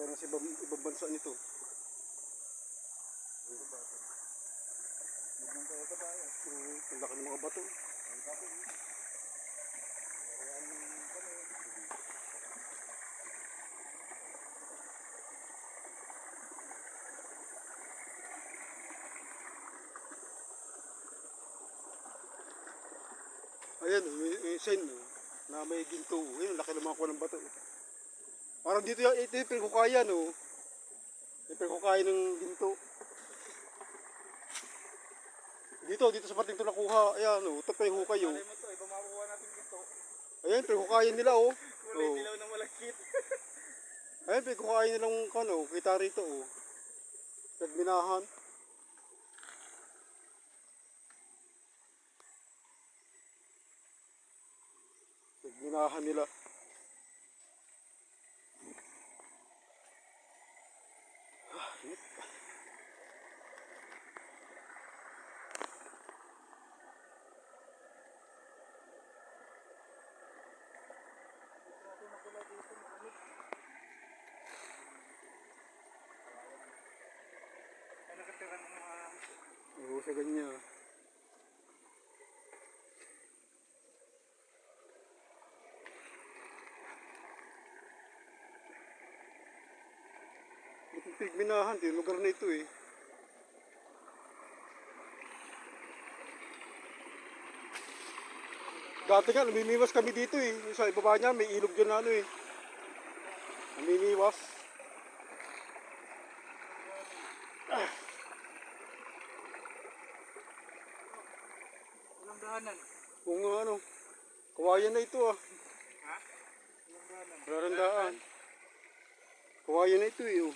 Parang sa ibang bansa nito. Ang laki ng mga bato. Ayan, may sign na may ginto. Ayan, laki ng mga kuha ng bato. Parang dito, ito yung pinagkukayan, oh. Yung pinagkukayan ng ginto. Dito sa parting ito nakuha. Ayan, oh. Ito pa yung hukay, oh. Iba makukuha natin dito. Ayan, pinagkukayan nila, oh. Kulay dilaw ng malagkit. Ayan, pinagkukayan nilang, ano, kita rito, oh. Nagminahan. Nagminahan nila. Ay, nakatira ng mga... Oo, sa ganyan. Itong pigminahan, yung lugar na ito eh. Dati nga, namimiwas kami dito eh. Sa ibaba niya, may ilog dyan na ano eh. Namimiwas. Walang dahanan. Kung ano, kawayan na ito ah. Ha? Walang dahanan. Rarandaan. Kawayan na ito eh oh.